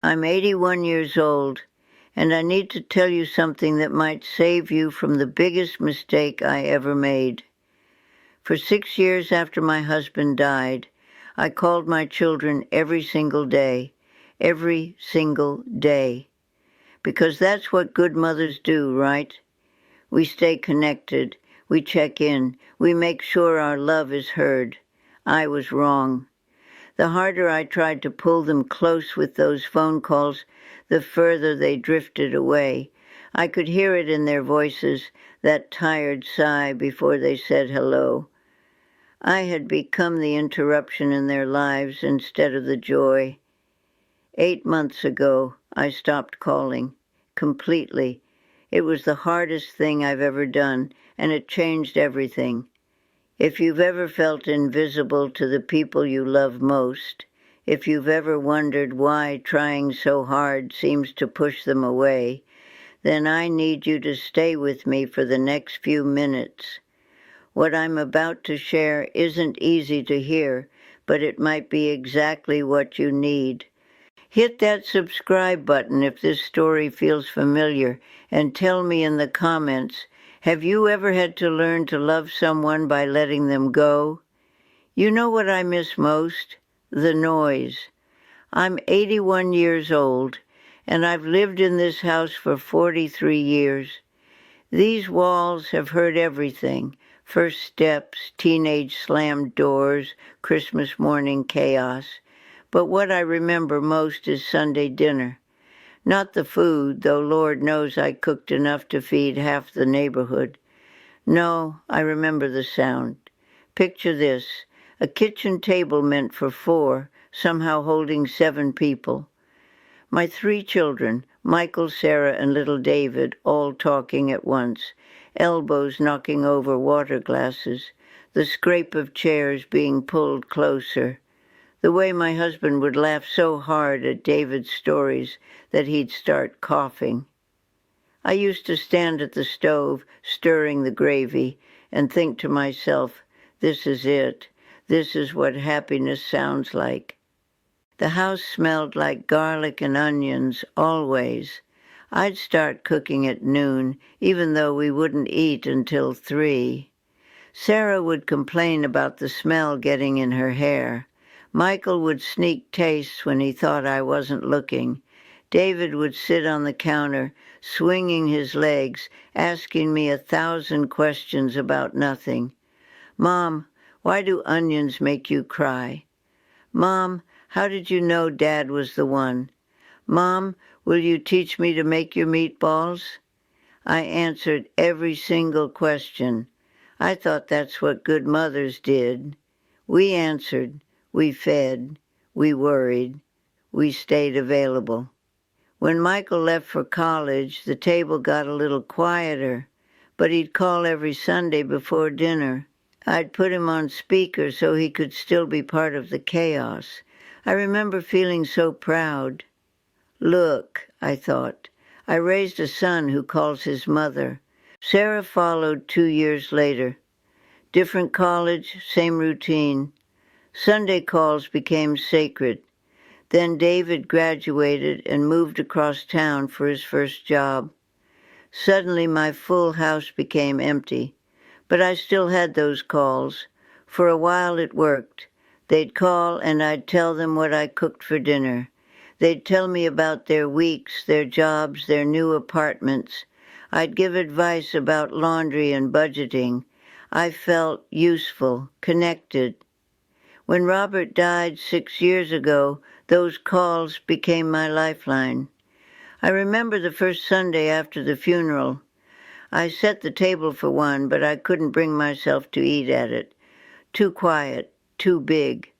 I'm 81 years old, and I need to tell you something that might save you from the biggest mistake I ever made. For 6 years after my husband died, I called my children every single day, because that's what good mothers do, right? We stay connected, we check in, we make sure our love is heard. I was wrong. The harder I tried to pull them close with those phone calls, the further they drifted away. I could hear it in their voices, that tired sigh before they said hello. I had become the interruption in their lives instead of the joy. 8 months ago, I stopped calling, completely. It was the hardest thing I've ever done, and it changed everything. If you've ever felt invisible to the people you love most, if you've ever wondered why trying so hard seems to push them away, then I need you to stay with me for the next few minutes. What I'm about to share isn't easy to hear, but it might be exactly what you need. Hit that subscribe button if this story feels familiar, and tell me in the comments, have you ever had to learn to love someone by letting them go? You know what I miss most? The noise. I'm 81 years old, and I've lived in this house for 43 years. These walls have heard everything. First steps, teenage slammed doors, Christmas morning chaos. But what I remember most is Sunday dinner. Not the food, though Lord knows I cooked enough to feed half the neighborhood. No, I remember the sound. Picture this, a kitchen table meant for 4, somehow holding 7 people. My 3 children, Michael, Sarah, and little David, all talking at once, elbows knocking over water glasses, the scrape of chairs being pulled closer. The way my husband would laugh so hard at David's stories that he'd start coughing. I used to stand at the stove, stirring the gravy, and think to myself, this is it. This is what happiness sounds like. The house smelled like garlic and onions, always. I'd start cooking at noon, even though we wouldn't eat until 3. Sarah would complain about the smell getting in her hair. Michael would sneak tastes when he thought I wasn't looking. David would sit on the counter, swinging his legs, asking me 1,000 questions about nothing. Mom, why do onions make you cry? Mom, how did you know Dad was the one? Mom, will you teach me to make your meatballs? I answered every single question. I thought that's what good mothers did. We answered. We fed, we worried, we stayed available. When Michael left for college, the table got a little quieter, but he'd call every Sunday before dinner. I'd put him on speaker so he could still be part of the chaos. I remember feeling so proud. Look, I thought, I raised a son who calls his mother. Sarah followed 2 years later. Different college, same routine. Sunday calls became sacred. Then David graduated and moved across town for his first job. Suddenly my full house became empty, but I still had those calls. For a while it worked. They'd call and I'd tell them what I cooked for dinner. They'd tell me about their weeks, their jobs, their new apartments. I'd give advice about laundry and budgeting. I felt useful, connected. When Robert died 6 years ago, those calls became my lifeline. I remember the first Sunday after the funeral. I set the table for one, but I couldn't bring myself to eat at it. Too quiet, too big.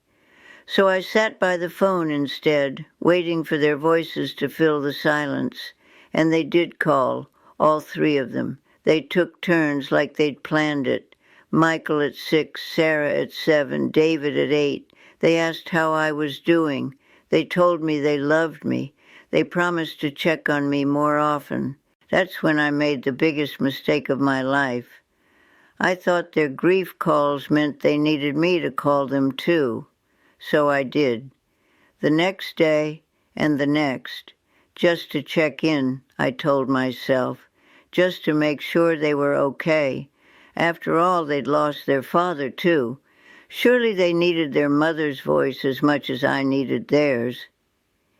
So I sat by the phone instead, waiting for their voices to fill the silence. And they did call, all 3 of them. They took turns like they'd planned it. Michael at 6, Sarah at 7, David at 8. They asked how I was doing. They told me they loved me. They promised to check on me more often. That's when I made the biggest mistake of my life. I thought their grief calls meant they needed me to call them too. So I did. The next day, and the next, just to check in, I told myself, just to make sure they were okay. After all, they'd lost their father, too. Surely they needed their mother's voice as much as I needed theirs.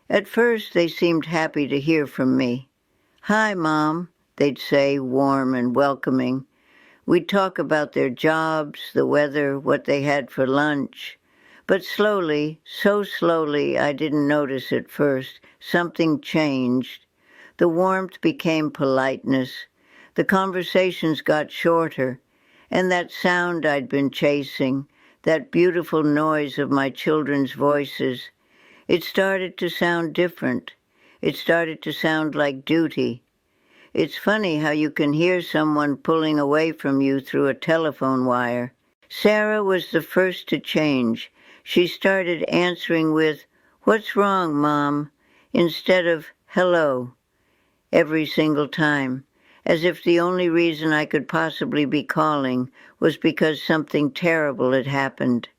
At first, they seemed happy to hear from me. "Hi, Mom," they'd say, warm and welcoming. We'd talk about their jobs, the weather, what they had for lunch. But slowly, so slowly I didn't notice at first, something changed. The warmth became politeness. The conversations got shorter. And that sound I'd been chasing, that beautiful noise of my children's voices, it started to sound different. It started to sound like duty. It's funny how you can hear someone pulling away from you through a telephone wire. Sarah was the first to change. She started answering with, "What's wrong, Mom?" instead of "hello," every single time, as if the only reason I could possibly be calling was because something terrible had happened.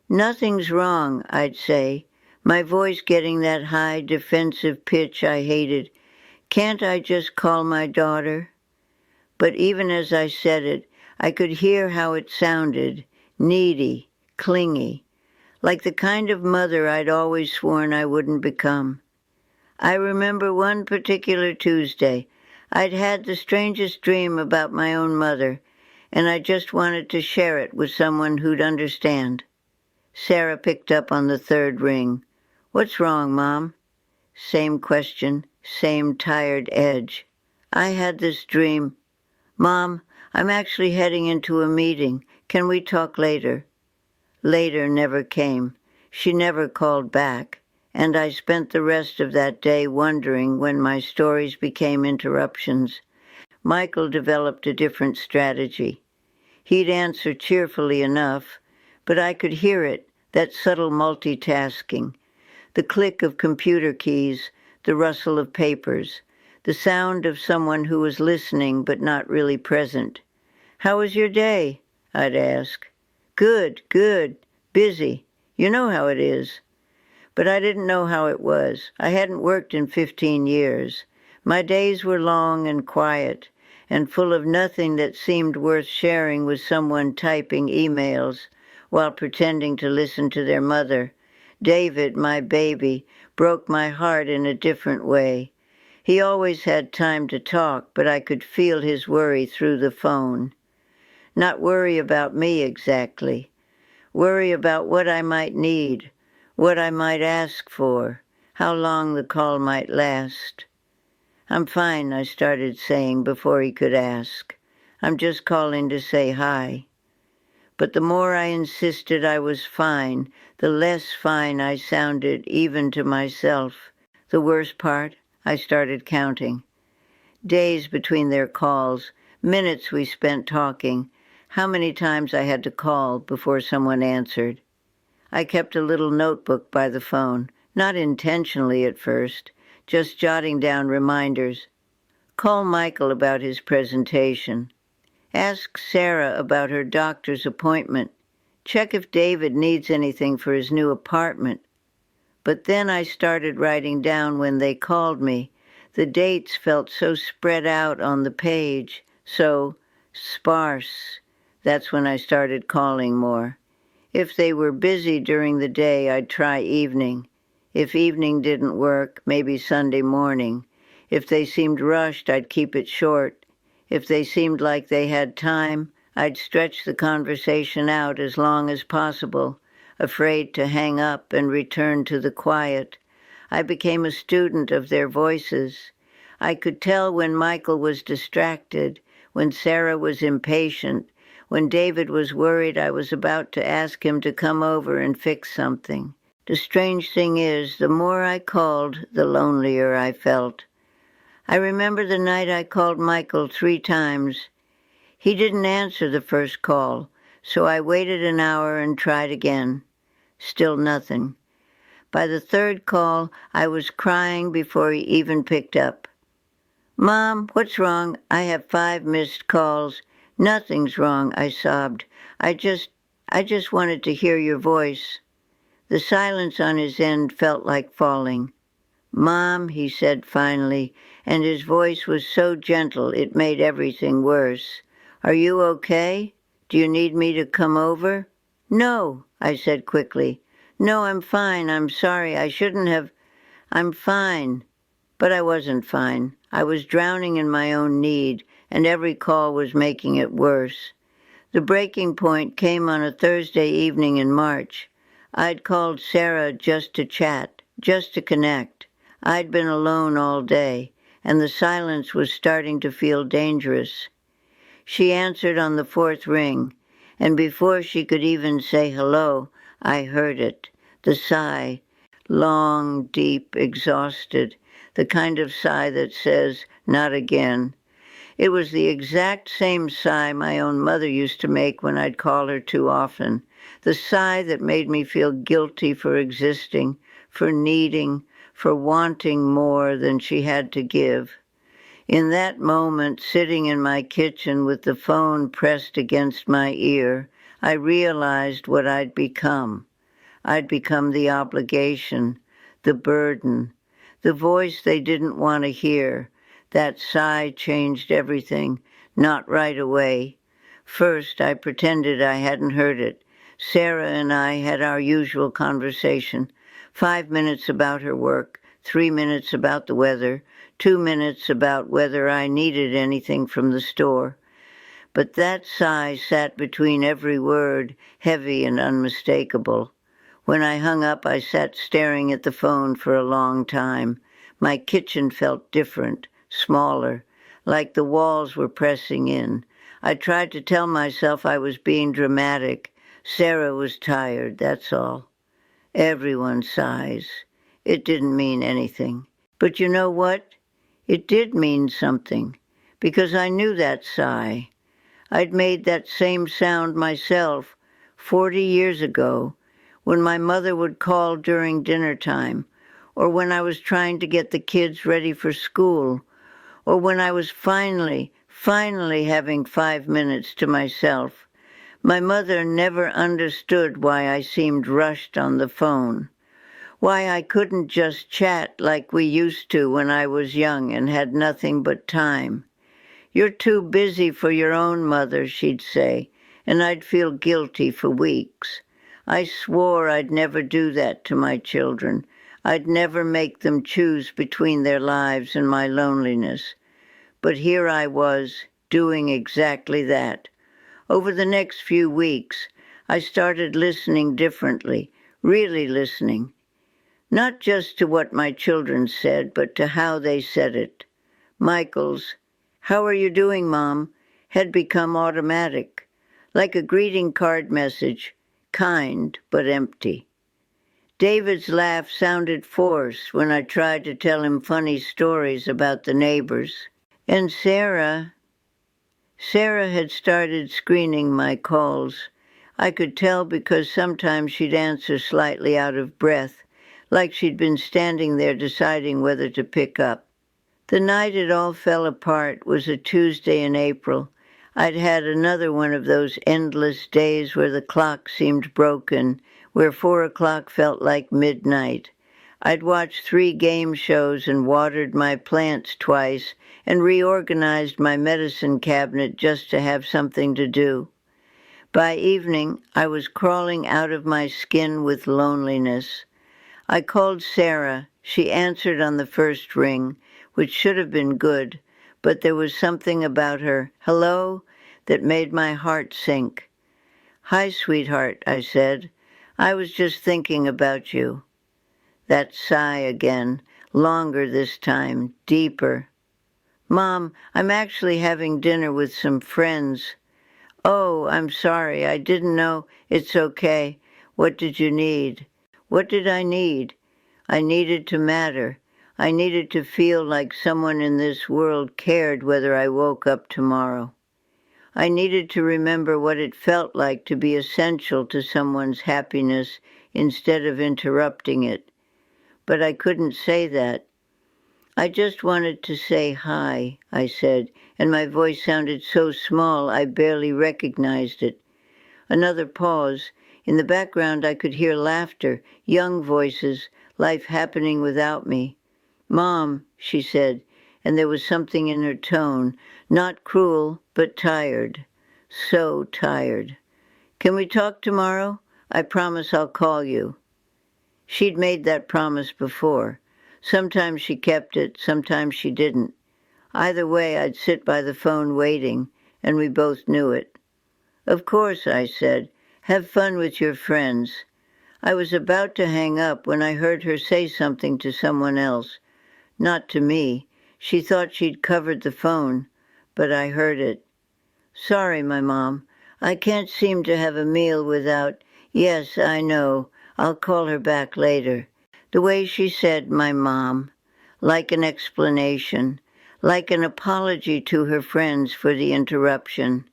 "Nothing's wrong," I'd say, my voice getting that high defensive pitch I hated. "Can't I just call my daughter?" But even as I said it, I could hear how it sounded, needy, clingy, like the kind of mother I'd always sworn I wouldn't become. I remember one particular Tuesday, I'd had the strangest dream about my own mother, and I just wanted to share it with someone who'd understand. Sarah picked up on the third ring. "What's wrong, Mom?" Same question, same tired edge. "I had this dream. Mom, I'm actually heading into a meeting. Can we talk later?" Later never came. She never called back, and I spent the rest of that day wondering when my stories became interruptions. Michael developed a different strategy. He'd answer cheerfully enough, but I could hear it, that subtle multitasking, the click of computer keys, the rustle of papers, the sound of someone who was listening but not really present. "How was your day?" I'd ask. "Good, good, busy. You know how it is." But I didn't know how it was. I hadn't worked in 15 years. My days were long and quiet, and full of nothing that seemed worth sharing with someone typing emails while pretending to listen to their mother. David, my baby, broke my heart in a different way. He always had time to talk, but I could feel his worry through the phone. Not worry about me exactly. Worry about what I might need, what I might ask for, how long the call might last. "I'm fine," I started saying before he could ask. "I'm just calling to say hi." But the more I insisted I was fine, the less fine I sounded even to myself. The worst part, I started counting. Days between their calls, minutes we spent talking, how many times I had to call before someone answered. I kept a little notebook by the phone, not intentionally at first, just jotting down reminders. Call Michael about his presentation. Ask Sarah about her doctor's appointment. Check if David needs anything for his new apartment. But then I started writing down when they called me. The dates felt so spread out on the page, so sparse. That's when I started calling more. If they were busy during the day, I'd try evening. If evening didn't work, maybe Sunday morning. If they seemed rushed, I'd keep it short. If they seemed like they had time, I'd stretch the conversation out as long as possible, afraid to hang up and return to the quiet. I became a student of their voices. I could tell when Michael was distracted, when Sarah was impatient, when David was worried I was about to ask him to come over and fix something. The strange thing is, the more I called, the lonelier I felt. I remember the night I called Michael 3 times. He didn't answer the first call, so I waited an hour and tried again. Still nothing. By the third call, I was crying before he even picked up. "Mom, what's wrong? I have 5 missed calls." "Nothing's wrong," I sobbed. I just wanted to hear your voice." The silence on his end felt like falling. "Mom," he said finally, and his voice was so gentle it made everything worse. "Are you okay? Do you need me to come over?" "No," I said quickly. "No, I'm fine. I'm sorry. I shouldn't have. I'm fine." But I wasn't fine. I was drowning in my own need, and every call was making it worse. The breaking point came on a Thursday evening in March. I'd called Sarah just to chat, just to connect. I'd been alone all day, and the silence was starting to feel dangerous. She answered on the fourth ring, and before she could even say hello, I heard it, the sigh, long, deep, exhausted, the kind of sigh that says, "Not again." It was the exact same sigh my own mother used to make when I'd call her too often, the sigh that made me feel guilty for existing, for needing, for wanting more than she had to give. In that moment, sitting in my kitchen with the phone pressed against my ear, I realized what I'd become. I'd become the obligation, the burden, the voice they didn't want to hear. That sigh changed everything, not right away. First, I pretended I hadn't heard it. Sarah and I had our usual conversation. 5 minutes about her work, 3 minutes about the weather, 2 minutes about whether I needed anything from the store. But that sigh sat between every word, heavy and unmistakable. When I hung up, I sat staring at the phone for a long time. My kitchen felt different, smaller, like the walls were pressing in. I tried to tell myself I was being dramatic. Sarah was tired, that's all. Everyone sighs. It didn't mean anything. But you know what? It did mean something, because I knew that sigh. I'd made that same sound myself 40 years ago, when my mother would call during dinner time, or when I was trying to get the kids ready for school, or when I was finally having 5 minutes to myself. My mother never understood why I seemed rushed on the phone, why I couldn't just chat like we used to when I was young and had nothing but time. "You're too busy for your own mother," she'd say, and I'd feel guilty for weeks. I swore I'd never do that to my children. I'd never make them choose between their lives and my loneliness. But here I was, doing exactly that. Over the next few weeks, I started listening differently, really listening. Not just to what my children said, but to how they said it. Michael's, "How are you doing, Mom?" had become automatic, like a greeting card message, kind but empty. David's laugh sounded forced when I tried to tell him funny stories about the neighbors. And Sarah had started screening my calls. I could tell because sometimes she'd answer slightly out of breath, like she'd been standing there deciding whether to pick up. The night it all fell apart was a Tuesday in April. I'd had another one of those endless days where the clock seemed broken, where 4 o'clock felt like midnight. I'd watched 3 game shows and watered my plants twice and reorganized my medicine cabinet just to have something to do. By evening, I was crawling out of my skin with loneliness. I called Sarah. She answered on the first ring, which should have been good, but there was something about her hello that made my heart sink. "Hi, sweetheart," I said. "I was just thinking about you." That sigh again, longer this time, deeper. "Mom, I'm actually having dinner with some friends." "Oh, I'm sorry, I didn't know." "It's okay. What did you need?" What did I need? I needed to matter. I needed to feel like someone in this world cared whether I woke up tomorrow. I needed to remember what it felt like to be essential to someone's happiness instead of interrupting it. But I couldn't say that. "I just wanted to say hi," I said, and my voice sounded so small I barely recognized it. Another pause. In the background I could hear laughter, young voices, life happening without me. "Mom," she said, and there was something in her tone, not cruel, but tired. So tired. "Can we talk tomorrow? I promise I'll call you." She'd made that promise before. Sometimes she kept it, sometimes she didn't. Either way, I'd sit by the phone waiting, and we both knew it. "Of course," I said. "Have fun with your friends." I was about to hang up when I heard her say something to someone else. Not to me. She thought she'd covered the phone, but I heard it. "Sorry, my mom. I can't seem to have a meal without—" "Yes, I know. I'll call her back later." The way she said "my mom," like an explanation, like an apology to her friends for the interruption.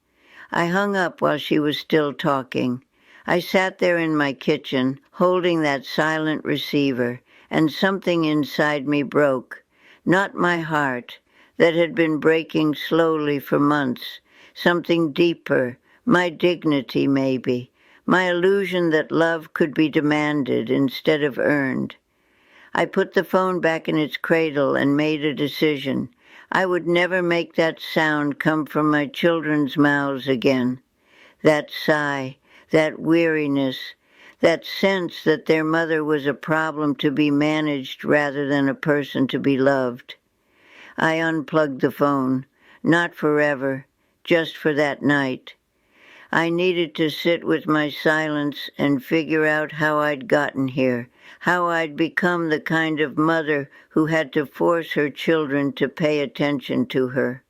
I hung up while she was still talking. I sat there in my kitchen, holding that silent receiver, and something inside me broke. Not my heart, that had been breaking slowly for months. Something deeper, my dignity maybe, my illusion that love could be demanded instead of earned. I put the phone back in its cradle and made a decision. I would never make that sound come from my children's mouths again. That sigh, that weariness, that sense that their mother was a problem to be managed rather than a person to be loved. I unplugged the phone, not forever, just for that night. I needed to sit with my silence and figure out how I'd gotten here, how I'd become the kind of mother who had to force her children to pay attention to her.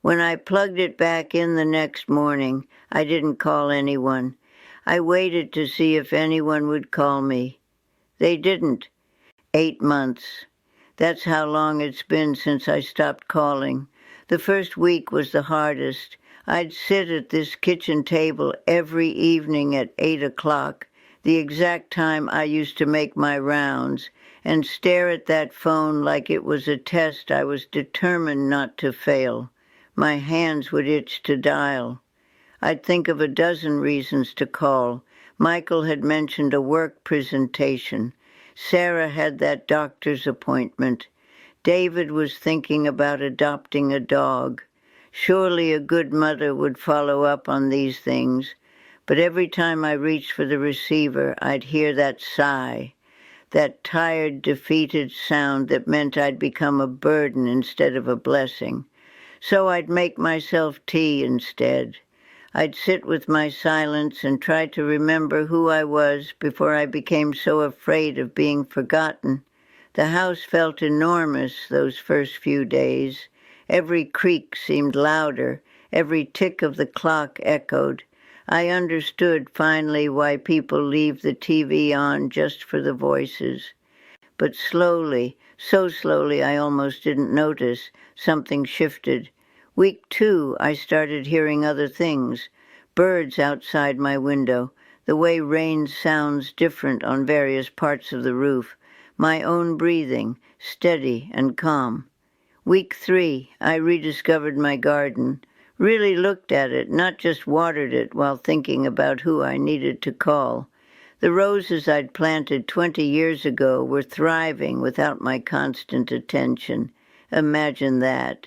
When I plugged it back in the next morning, I didn't call anyone. I waited to see if anyone would call me. They didn't. 8 months. That's how long it's been since I stopped calling. The first week was the hardest. I'd sit at this kitchen table every evening at 8 o'clock, the exact time I used to make my rounds, and stare at that phone like it was a test I was determined not to fail. My hands would itch to dial. I'd think of a dozen reasons to call. Michael had mentioned a work presentation. Sarah had that doctor's appointment. David was thinking about adopting a dog. Surely a good mother would follow up on these things, but every time I reached for the receiver, I'd hear that sigh, that tired, defeated sound that meant I'd become a burden instead of a blessing. So I'd make myself tea instead. I'd sit with my silence and try to remember who I was before I became so afraid of being forgotten. The house felt enormous those first few days. Every creak seemed louder. Every tick of the clock echoed. I understood finally why people leave the TV on just for the voices. But slowly, so slowly I almost didn't notice, something shifted. Week 2, I started hearing other things. Birds outside my window, the way rain sounds different on various parts of the roof. My own breathing, steady and calm. Week 3, I rediscovered my garden. Really looked at it, not just watered it while thinking about who I needed to call. The roses I'd planted 20 years ago were thriving without my constant attention. Imagine that.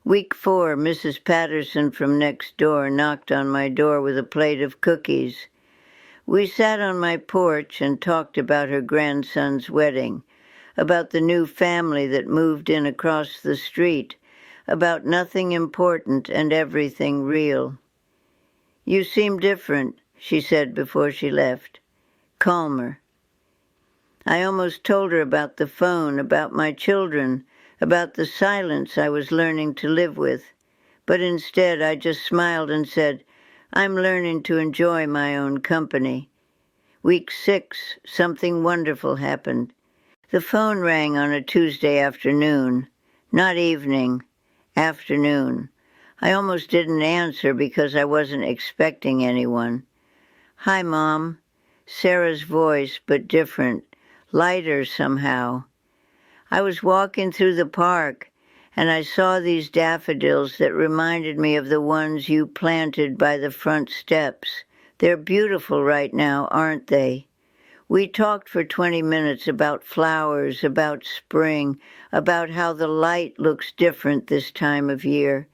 Week 4, Mrs. Patterson from next door knocked on my door with a plate of cookies. We sat on my porch and talked about her grandson's wedding, about the new family that moved in across the street, about nothing important and everything real. "You seem different," she said before she left. Calmer. I almost told her about the phone, about my children, about the silence I was learning to live with. But instead I just smiled and said, "I'm learning to enjoy my own company." Week 6, something wonderful happened. The phone rang on a Tuesday afternoon. Not evening, afternoon. I almost didn't answer because I wasn't expecting anyone. "Hi, Mom." Sarah's voice, but different, lighter somehow. I was walking through the park, and I saw these daffodils that reminded me of the ones you planted by the front steps. They're beautiful right now, aren't they? We talked for 20 minutes about flowers, about spring, about how the light looks different this time of year.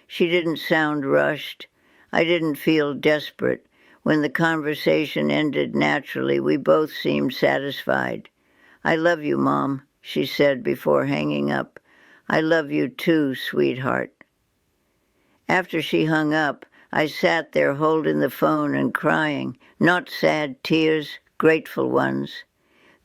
She didn't sound rushed. I didn't feel desperate. When the conversation ended naturally, we both seemed satisfied. "I love you, Mom," she said before hanging up. "I love you too, sweetheart." After she hung up, I sat there holding the phone and crying, not sad tears, grateful ones.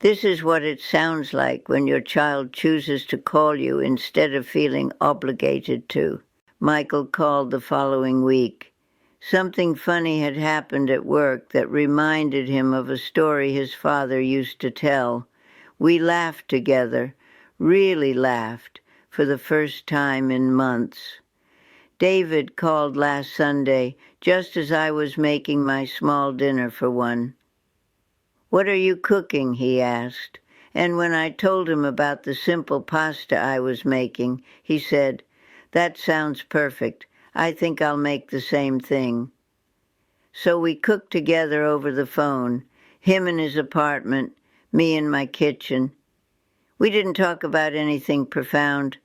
This is what it sounds like when your child chooses to call you instead of feeling obligated to. Michael called the following week. Something funny had happened at work that reminded him of a story his father used to tell. We laughed together, really laughed, for the first time in months. David called last Sunday, just as I was making my small dinner for one. "What are you cooking?" he asked. And when I told him about the simple pasta I was making, he said, "That sounds perfect. I think I'll make the same thing." So we cooked together over the phone, him in his apartment, me in my kitchen. We didn't talk about anything profound,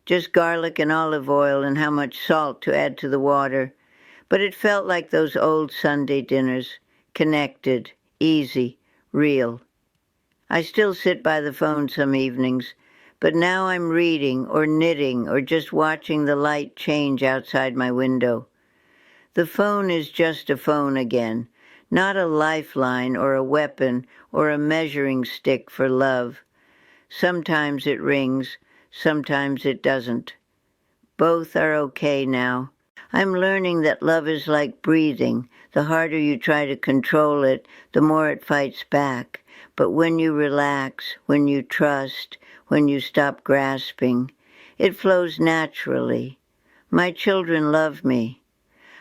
just garlic and olive oil and how much salt to add to the water. But it felt like those old Sunday dinners, connected, easy, real. I still sit by the phone some evenings, but now I'm reading or knitting or just watching the light change outside my window. The phone is just a phone again, not a lifeline or a weapon or a measuring stick for love. Sometimes it rings, sometimes it doesn't. Both are okay now. I'm learning that love is like breathing. The harder you try to control it, the more it fights back. But when you relax, when you trust, when you stop grasping, it flows naturally. My children love me.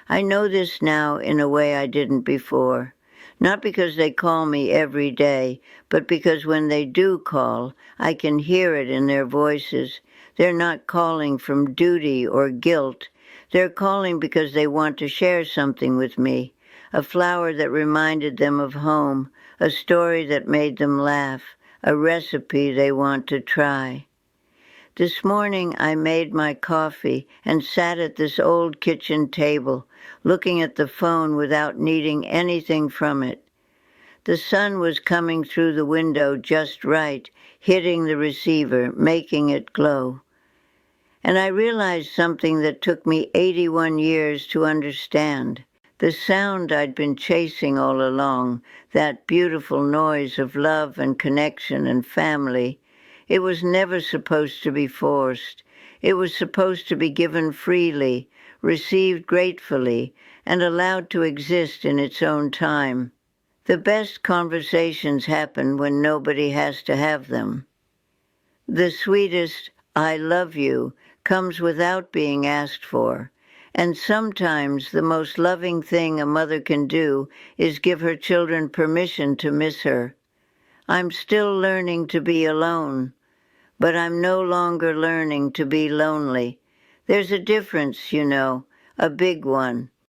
I know this now in a way I didn't before. Not because they call me every day, but because when they do call, I can hear it in their voices. They're not calling from duty or guilt. They're calling because they want to share something with me, a flower that reminded them of home, a story that made them laugh, a recipe they want to try. This morning I made my coffee and sat at this old kitchen table, looking at the phone without needing anything from it. The sun was coming through the window just right, hitting the receiver, making it glow. And I realized something that took me 81 years to understand. The sound I'd been chasing all along, that beautiful noise of love and connection and family, it was never supposed to be forced. It was supposed to be given freely, received gratefully, and allowed to exist in its own time. The best conversations happen when nobody has to have them. The sweetest "I love you" comes without being asked for, and sometimes the most loving thing a mother can do is give her children permission to miss her. I'm still learning to be alone, but I'm no longer learning to be lonely. There's a difference, you know, a big one.